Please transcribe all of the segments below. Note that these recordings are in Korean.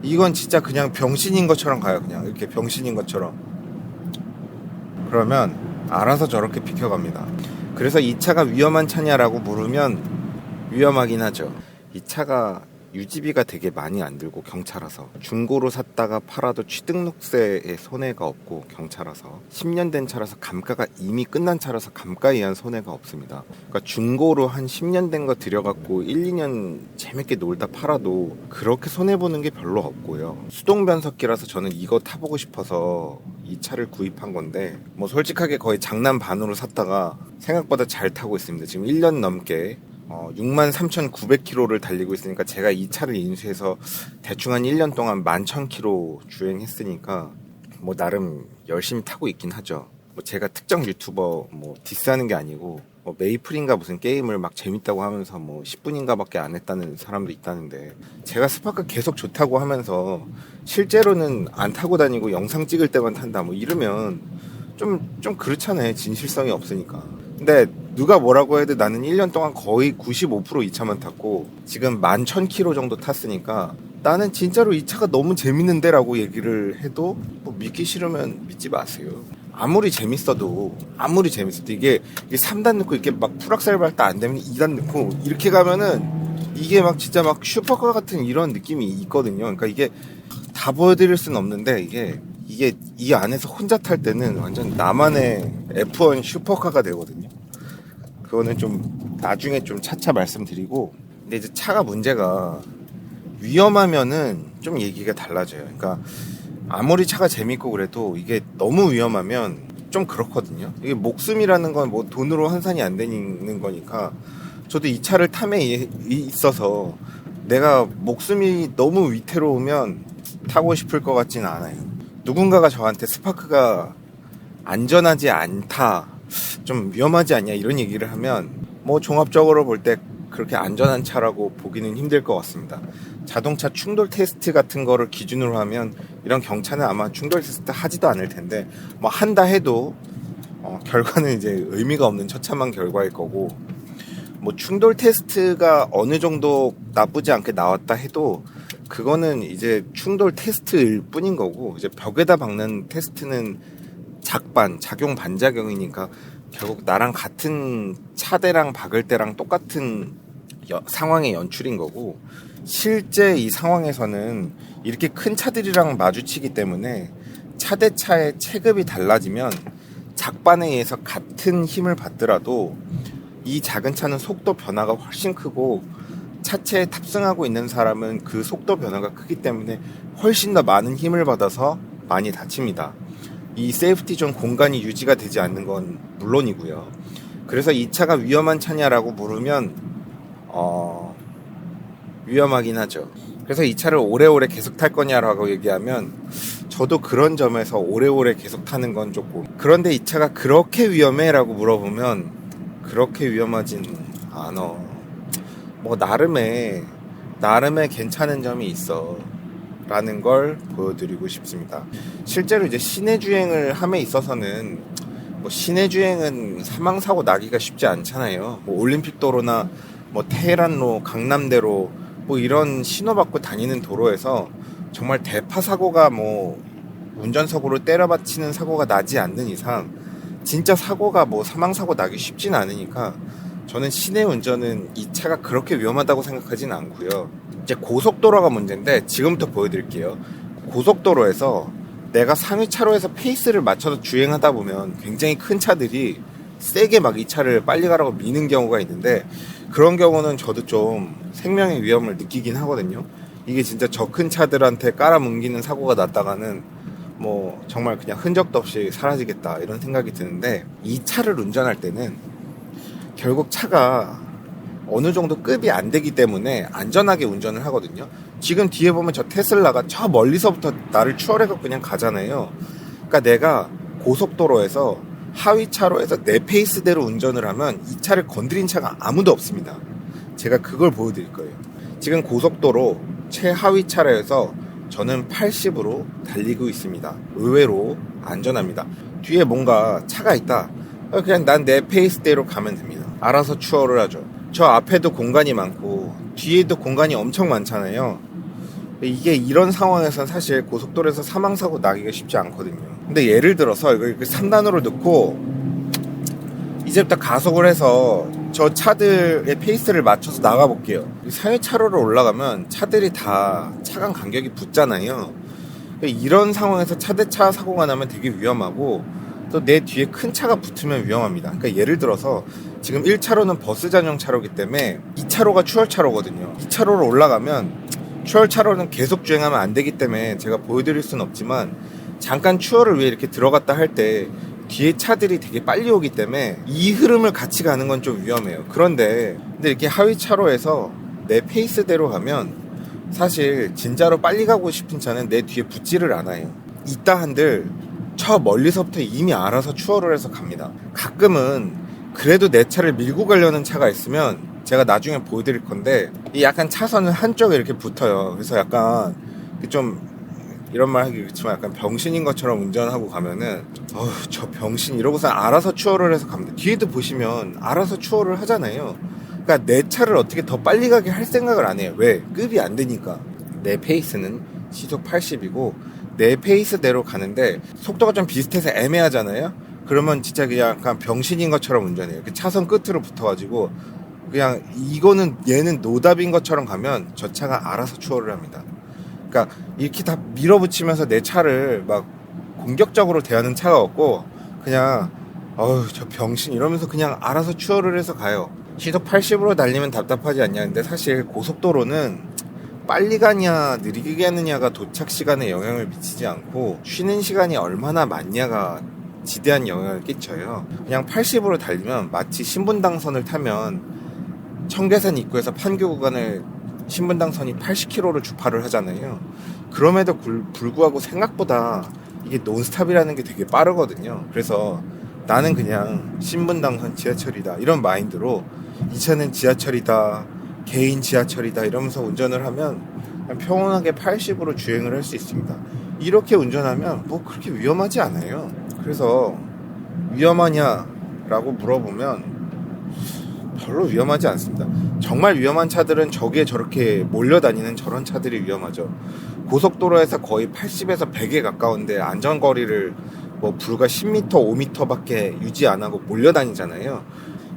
이건 진짜 그냥 병신인 것처럼 가요. 그냥 이렇게 병신인 것처럼. 그러면 알아서 저렇게 비켜갑니다. 그래서 이 차가 위험한 차냐라고 물으면 위험하긴 하죠. 이 차가 유지비가 되게 많이 안 들고 경차라서 중고로 샀다가 팔아도 취등록세에 손해가 없고 경차라서 10년 된 차라서 감가가 이미 끝난 차라서 감가에 의한 손해가 없습니다. 그러니까 중고로 한 10년 된 거 들여갖고 1, 2년 재밌게 놀다 팔아도 그렇게 손해보는 게 별로 없고요. 수동 변속기라서 저는 이거 타보고 싶어서 이 차를 구입한 건데 뭐 솔직하게 거의 장난 반으로 샀다가 생각보다 잘 타고 있습니다. 지금 1년 넘게 63,900km를 달리고 있으니까 제가 이 차를 인수해서 대충 한 1년 동안 11,000km 주행했으니까 뭐 나름 열심히 타고 있긴 하죠. 뭐 제가 특정 유튜버 뭐 디스하는 게 아니고 뭐 메이플인가 무슨 게임을 막 재밌다고 하면서 뭐 10분인가 밖에 안 했다는 사람도 있다는데 제가 스파크 계속 좋다고 하면서 실제로는 안 타고 다니고 영상 찍을 때만 탄다 뭐 이러면 좀 그렇잖아요. 진실성이 없으니까. 근데 누가 뭐라고 해도 나는 1년 동안 거의 95% 이 차만 탔고 지금 11,000km 정도 탔으니까 나는 진짜로 이 차가 너무 재밌는데 라고 얘기를 해도 뭐 믿기 싫으면 믿지 마세요. 아무리 재밌어도 이게 3단 넣고 이렇게 막 풀악셀 밟다 안 되면 2단 넣고 이렇게 가면은 이게 막 진짜 막 슈퍼카 같은 이런 느낌이 있거든요. 그러니까 이게 다 보여드릴 수는 없는데 이게 이 안에서 혼자 탈 때는 완전 나만의 F1 슈퍼카가 되거든요. 그거는 좀 나중에 좀 차차 말씀드리고, 근데 이제 차가 문제가 위험하면은 좀 얘기가 달라져요. 그러니까 아무리 차가 재밌고 그래도 이게 너무 위험하면 좀 그렇거든요. 이게 목숨이라는 건 뭐 돈으로 환산이 안 되는 거니까 저도 이 차를 탐에 있어서 내가 목숨이 너무 위태로우면 타고 싶을 것 같지는 않아요. 누군가가 저한테 스파크가 안전하지 않다, 좀 위험하지 않냐 이런 얘기를 하면 뭐 종합적으로 볼 때 그렇게 안전한 차라고 보기는 힘들 것 같습니다. 자동차 충돌 테스트 같은 거를 기준으로 하면 이런 경차는 아마 충돌 테스트 하지도 않을 텐데 뭐 한다 해도 결과는 이제 의미가 없는 처참한 결과일 거고, 뭐 충돌 테스트가 어느 정도 나쁘지 않게 나왔다 해도 그거는 이제 충돌 테스트일 뿐인 거고, 이제 벽에다 박는 테스트는 작용 반작용이니까 결국 나랑 같은 차대랑 박을 때랑 똑같은 상황의 연출인 거고, 실제 이 상황에서는 이렇게 큰 차들이랑 마주치기 때문에 차 대 차의 체급이 달라지면 작반에 의해서 같은 힘을 받더라도 이 작은 차는 속도 변화가 훨씬 크고 차체에 탑승하고 있는 사람은 그 속도 변화가 크기 때문에 훨씬 더 많은 힘을 받아서 많이 다칩니다. 이 세이프티 존 공간이 유지가 되지 않는 건 물론이고요. 그래서 이 차가 위험한 차냐라고 물으면 위험하긴 하죠. 그래서 이 차를 오래오래 계속 탈 거냐라고 얘기하면 저도 그런 점에서 오래오래 계속 타는 건 조금, 그런데 이 차가 그렇게 위험해? 라고 물어보면 그렇게 위험하진 않아. 뭐 나름의 괜찮은 점이 있어 라는 걸 보여드리고 싶습니다. 실제로 이제 시내 주행을 함에 있어서는 뭐 시내 주행은 사망사고 나기가 쉽지 않잖아요. 뭐 올림픽 도로나 뭐 테헤란로, 강남대로 뭐 이런 신호받고 다니는 도로에서 정말 대파 사고가 뭐 운전석으로 때려받치는 사고가 나지 않는 이상 진짜 사고가 뭐 사망사고 나기 쉽진 않으니까 저는 시내 운전은 이 차가 그렇게 위험하다고 생각하진 않고요. 이제 고속도로가 문제인데 지금부터 보여드릴게요. 고속도로에서 내가 상위 차로에서 페이스를 맞춰서 주행하다 보면 굉장히 큰 차들이 세게 막 이 차를 빨리 가라고 미는 경우가 있는데, 그런 경우는 저도 좀 생명의 위험을 느끼긴 하거든요. 이게 진짜 저 큰 차들한테 깔아뭉기는 사고가 났다가는 뭐 정말 그냥 흔적도 없이 사라지겠다 이런 생각이 드는데, 이 차를 운전할 때는 결국 차가 어느 정도 급이 안 되기 때문에 안전하게 운전을 하거든요. 지금 뒤에 보면 저 테슬라가 저 멀리서부터 나를 추월해서 그냥 가잖아요. 그러니까 내가 고속도로에서 하위 차로에서 내 페이스대로 운전을 하면 이 차를 건드린 차가 아무도 없습니다. 제가 그걸 보여드릴 거예요. 지금 고속도로 최하위 차로에서 저는 80으로 달리고 있습니다. 의외로 안전합니다. 뒤에 뭔가 차가 있다, 그냥 난 내 페이스대로 가면 됩니다. 알아서 추월을 하죠. 저 앞에도 공간이 많고 뒤에도 공간이 엄청 많잖아요. 이게 이런 상황에서 사실 고속도로에서 사망사고 나기가 쉽지 않거든요. 근데 예를 들어서 이걸 이렇게 3단으로 넣고 이제부터 가속을 해서 저 차들의 페이스를 맞춰서 나가볼게요. 상위 차로로 올라가면 차들이 다 차간 간격이 붙잖아요. 이런 상황에서 차 대 차 사고가 나면 되게 위험하고 또 내 뒤에 큰 차가 붙으면 위험합니다. 그러니까 예를 들어서 지금 1차로는 버스 전용 차로이기 때문에 2차로가 추월 차로거든요. 2차로로 올라가면 추월 차로는 계속 주행하면 안 되기 때문에 제가 보여드릴 수는 없지만 잠깐 추월을 위해 이렇게 들어갔다 할 때 뒤에 차들이 되게 빨리 오기 때문에 이 흐름을 같이 가는 건 좀 위험해요. 근데 이렇게 하위 차로에서 내 페이스대로 가면 사실 진짜로 빨리 가고 싶은 차는 내 뒤에 붙지를 않아요. 있다 한들 저 멀리서부터 이미 알아서 추월을 해서 갑니다. 가끔은 그래도 내 차를 밀고 가려는 차가 있으면 제가 나중에 보여드릴 건데 이 약간 차선은 한쪽에 이렇게 붙어요. 그래서 약간 좀 이런 말 하기 그렇지만 약간 병신인 것처럼 운전하고 가면은 저 병신 이러고서 알아서 추월을 해서 갑니다. 뒤에도 보시면 알아서 추월을 하잖아요. 그러니까 내 차를 어떻게 더 빨리 가게 할 생각을 안 해요. 왜? 급이 안 되니까. 내 페이스는 시속 80이고 내 페이스대로 가는데 속도가 좀 비슷해서 애매하잖아요. 그러면 진짜 그냥 약간 병신인 것처럼 운전해요. 이렇게 차선 끝으로 붙어가지고 그냥 이거는 얘는 노답인 것처럼 가면 저 차가 알아서 추월을 합니다. 그러니까 이렇게 다 밀어붙이면서 내 차를 막 공격적으로 대하는 차가 없고 그냥 저 병신 이러면서 그냥 알아서 추월을 해서 가요. 시속 80으로 달리면 답답하지 않냐. 근데 사실 고속도로는 빨리 가냐 느리게 가느냐가 도착 시간에 영향을 미치지 않고 쉬는 시간이 얼마나 많냐가 지대한 영향을 끼쳐요. 그냥 80으로 달리면 마치 신분당선을 타면 청계산 입구에서 판교 구간을 신분당선이 80km를 주파를 하잖아요. 그럼에도 불구하고 생각보다 이게 논스탑이라는 게 되게 빠르거든요. 그래서 나는 그냥 신분당선 지하철이다 이런 마인드로 이 차는 지하철이다 개인 지하철이다 이러면서 운전을 하면 평온하게 80으로 주행을 할 수 있습니다. 이렇게 운전하면 뭐 그렇게 위험하지 않아요. 그래서 위험하냐라고 물어보면 별로 위험하지 않습니다. 정말 위험한 차들은 저기에 저렇게 몰려다니는 저런 차들이 위험하죠. 고속도로에서 거의 80에서 100에 가까운데 안전거리를 뭐 불과 10m, 5m 밖에 유지 안 하고 몰려다니잖아요.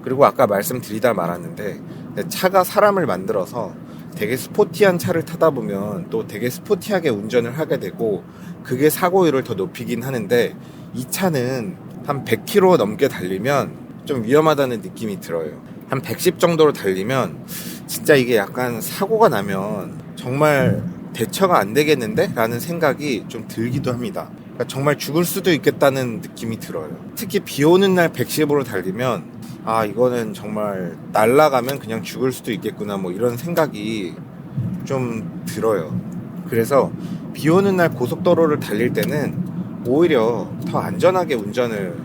그리고 아까 말씀드리다 말았는데 차가 사람을 만들어서 되게 스포티한 차를 타다 보면 또 되게 스포티하게 운전을 하게 되고 그게 사고율을 더 높이긴 하는데 이 차는 한 100km 넘게 달리면 좀 위험하다는 느낌이 들어요. 한 110 정도로 달리면 진짜 이게 약간 사고가 나면 정말 대처가 안 되겠는데? 라는 생각이 좀 들기도 합니다. 그러니까 정말 죽을 수도 있겠다는 느낌이 들어요. 특히 비 오는 날 110으로 달리면 이거는 정말 날아가면 그냥 죽을 수도 있겠구나 뭐 이런 생각이 좀 들어요. 그래서 비 오는 날 고속도로를 달릴 때는 오히려 더 안전하게 운전을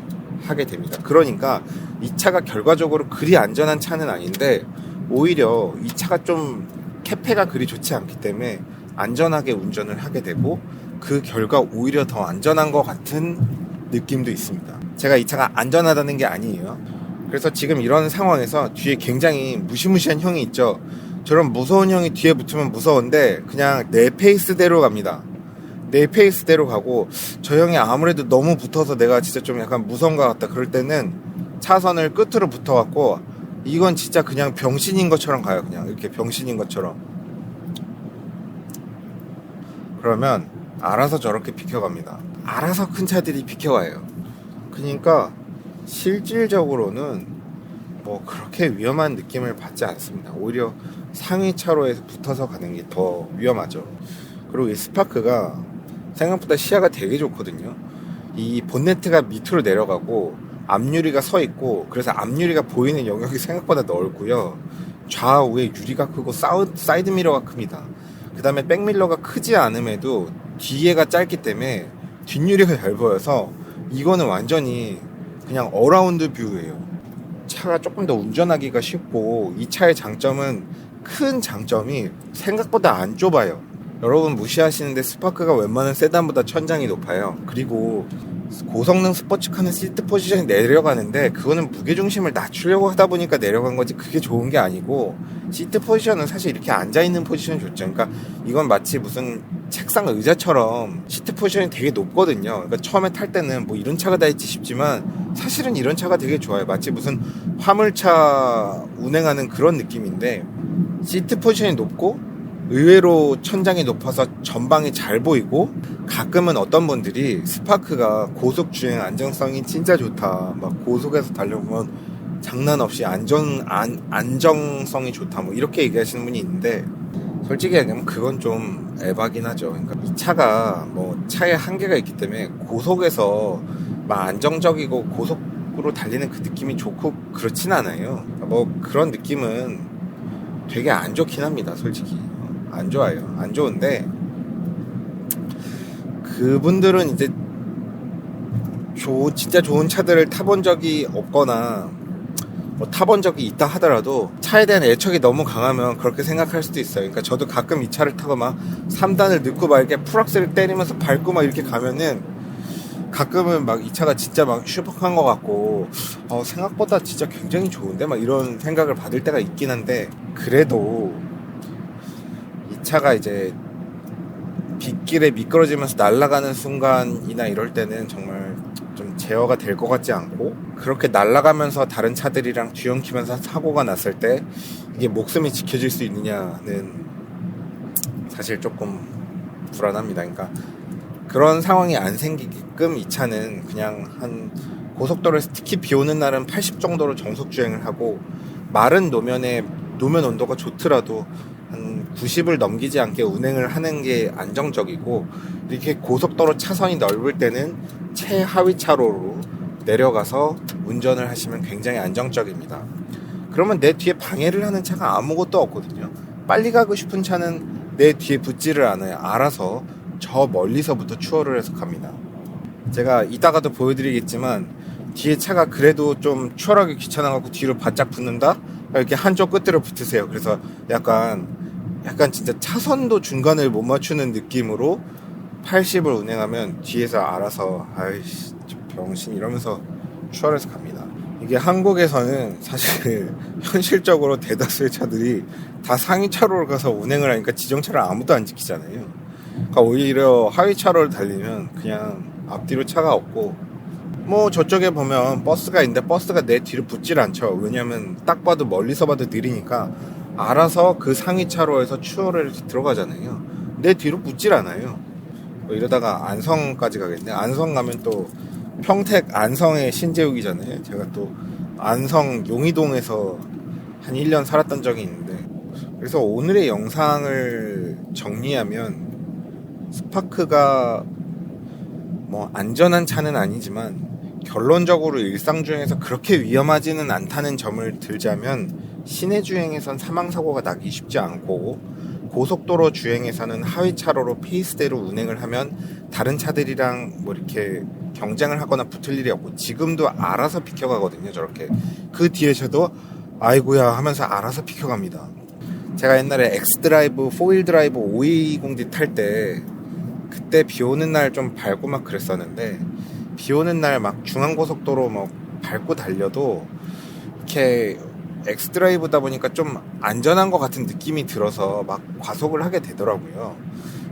하게 됩니다. 그러니까 이 차가 결과적으로 그리 안전한 차는 아닌데 오히려 이 차가 좀 캐페가 그리 좋지 않기 때문에 안전하게 운전을 하게 되고 그 결과 오히려 더 안전한 것 같은 느낌도 있습니다. 제가 이 차가 안전하다는 게 아니에요. 그래서 지금 이런 상황에서 뒤에 굉장히 무시무시한 형이 있죠. 저런 무서운 형이 뒤에 붙으면 무서운데 그냥 내 페이스대로 갑니다. 내 페이스대로 가고 저 형이 아무래도 너무 붙어서 내가 진짜 좀 약간 무서운 것 같다 그럴 때는 차선을 끝으로 붙어갖고 이건 진짜 그냥 병신인 것처럼 가요. 그냥 이렇게 병신인 것처럼. 그러면 알아서 저렇게 비켜갑니다. 알아서 큰 차들이 비켜와요. 그러니까 실질적으로는 뭐 그렇게 위험한 느낌을 받지 않습니다. 오히려 상위 차로에서 붙어서 가는 게 더 위험하죠. 그리고 이 스파크가 생각보다 시야가 되게 좋거든요. 이 본네트가 밑으로 내려가고 앞유리가 서 있고 그래서 앞유리가 보이는 영역이 생각보다 넓고요. 좌우에 유리가 크고 사이드 미러가 큽니다. 그 다음에 백밀러가 크지 않음에도 뒤에가 짧기 때문에 뒷유리가 잘 보여서 이거는 완전히 그냥 어라운드 뷰예요. 차가 조금 더 운전하기가 쉽고 이 차의 장점은 큰 장점이 생각보다 안 좁아요. 여러분 무시하시는데 스파크가 웬만한 세단보다 천장이 높아요. 그리고 고성능 스포츠카는 시트 포지션이 내려가는데 그거는 무게중심을 낮추려고 하다 보니까 내려간 거지 그게 좋은 게 아니고, 시트 포지션은 사실 이렇게 앉아있는 포지션이 좋죠. 그러니까 이건 마치 무슨 책상 의자처럼 시트 포지션이 되게 높거든요. 그러니까 처음에 탈 때는 뭐 이런 차가 다 있지 싶지만 사실은 이런 차가 되게 좋아요. 마치 무슨 화물차 운행하는 그런 느낌인데, 시트 포지션이 높고 의외로 천장이 높아서 전방이 잘 보이고, 가끔은 어떤 분들이 스파크가 고속 주행 안정성이 진짜 좋다, 막 고속에서 달려보면 장난 없이 안정성이 좋다, 뭐 이렇게 얘기하시는 분이 있는데, 솔직히 얘기하면 그건 좀 에바긴 하죠. 그러니까 이 차가 뭐 차에 한계가 있기 때문에 고속에서 막 안정적이고 고속으로 달리는 그 느낌이 좋고 그렇진 않아요. 뭐 그런 느낌은 되게 안 좋긴 합니다. 솔직히 안 좋아요. 안 좋은데, 그분들은 이제 진짜 좋은 차들을 타본 적이 없거나 뭐 타본 적이 있다 하더라도 차에 대한 애착이 너무 강하면 그렇게 생각할 수도 있어요. 그러니까 저도 가끔 이 차를 타고 막 3단을 넣고 막 이렇게 풀악셀을 때리면서 밟고 막 이렇게 가면은 가끔은 막 이 차가 진짜 막 슈퍼한 것 같고 생각보다 진짜 굉장히 좋은데 막 이런 생각을 받을 때가 있긴 한데, 그래도 이 차가 이제 빗길에 미끄러지면서 날아가는 순간이나 이럴 때는 정말 좀 제어가 될 것 같지 않고, 그렇게 날아가면서 다른 차들이랑 뒤엉키면서 사고가 났을 때 이게 목숨이 지켜질 수 있느냐는 사실 조금 불안합니다. 그러니까 그런 상황이 안 생기게끔 이 차는 그냥 한 고속도로에서 특히 비 오는 날은 80 정도로 정속 주행을 하고, 마른 노면에 노면 온도가 좋더라도 한 90을 넘기지 않게 운행을 하는 게 안정적이고, 이렇게 고속도로 차선이 넓을 때는 최하위 차로로 내려가서 운전을 하시면 굉장히 안정적입니다. 그러면 내 뒤에 방해를 하는 차가 아무것도 없거든요. 빨리 가고 싶은 차는 내 뒤에 붙지를 않아요. 알아서 저 멀리서부터 추월을 해서 갑니다. 제가 이따가도 보여드리겠지만 뒤에 차가 그래도 좀 추월하기 귀찮아갖고 뒤로 바짝 붙는다? 이렇게 한쪽 끝으로 붙으세요. 그래서 약간 진짜 차선도 중간을 못 맞추는 느낌으로 80을 운행하면 뒤에서 알아서 아이씨 병신 이러면서 추월해서 갑니다. 이게 한국에서는 사실 현실적으로 대다수의 차들이 다 상위 차로를 가서 운행을 하니까 지정차를 아무도 안 지키잖아요. 그러니까 오히려 하위 차로를 달리면 그냥 앞뒤로 차가 없고, 뭐 저쪽에 보면 버스가 있는데 버스가 내 뒤로 붙질 않죠. 왜냐면 딱 봐도 멀리서 봐도 느리니까 알아서 그 상위 차로에서 추월을 해서 들어가잖아요. 내 뒤로 붙질 않아요. 뭐 이러다가 안성까지 가겠네. 안성 가면 또 평택 안성의 신재욱이잖아요. 제가 또 안성 용이동에서 한 1년 살았던 적이 있는데, 그래서 오늘의 영상을 정리하면 스파크가 뭐 안전한 차는 아니지만 결론적으로 일상주행에서 그렇게 위험하지는 않다는 점을 들자면, 시내주행에선 사망사고가 나기 쉽지 않고 고속도로 주행에서는 하위 차로로 페이스대로 운행을 하면 다른 차들이랑 뭐 이렇게 경쟁을 하거나 붙을 일이 없고, 지금도 알아서 비켜가거든요. 저렇게 그 뒤에서도 아이고야 하면서 알아서 비켜갑니다. 제가 옛날에 엑스드라이브 4휠 드라이브 520D 탈 때 그때 비 오는 날 좀 밟고 막 그랬었는데, 비 오는 날 막 중앙고속도로 막 밟고 달려도 이렇게 엑스드라이브다 보니까 좀 안전한 것 같은 느낌이 들어서 막 과속을 하게 되더라고요.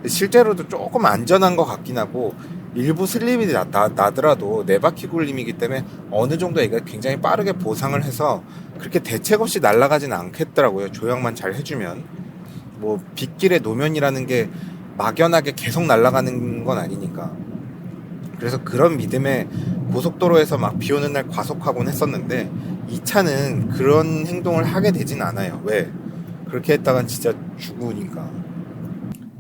실제로도 조금 안전한 것 같긴 하고, 일부 슬립이 나더라도 4바퀴 굴림이기 때문에 어느 정도 얘가 굉장히 빠르게 보상을 해서 그렇게 대책 없이 날아가진 않겠더라고요. 조향만 잘 해주면. 뭐 빗길의 노면이라는 게 막연하게 계속 날아가는 건 아니니까. 그래서 그런 믿음에 고속도로에서 막 비 오는 날 과속하곤 했었는데, 이 차는 그런 행동을 하게 되진 않아요. 왜? 그렇게 했다간 진짜 죽으니까.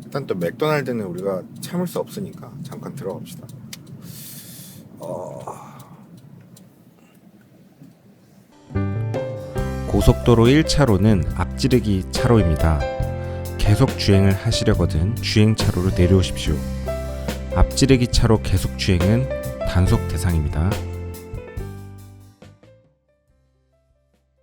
일단 또 맥도날드는 우리가 참을 수 없으니까 잠깐 들어갑시다. 고속도로 1차로는 앞지르기 차로입니다. 계속 주행을 하시려거든 주행차로로 내려오십시오. 앞지르기 차로 계속 주행은 단속 대상입니다.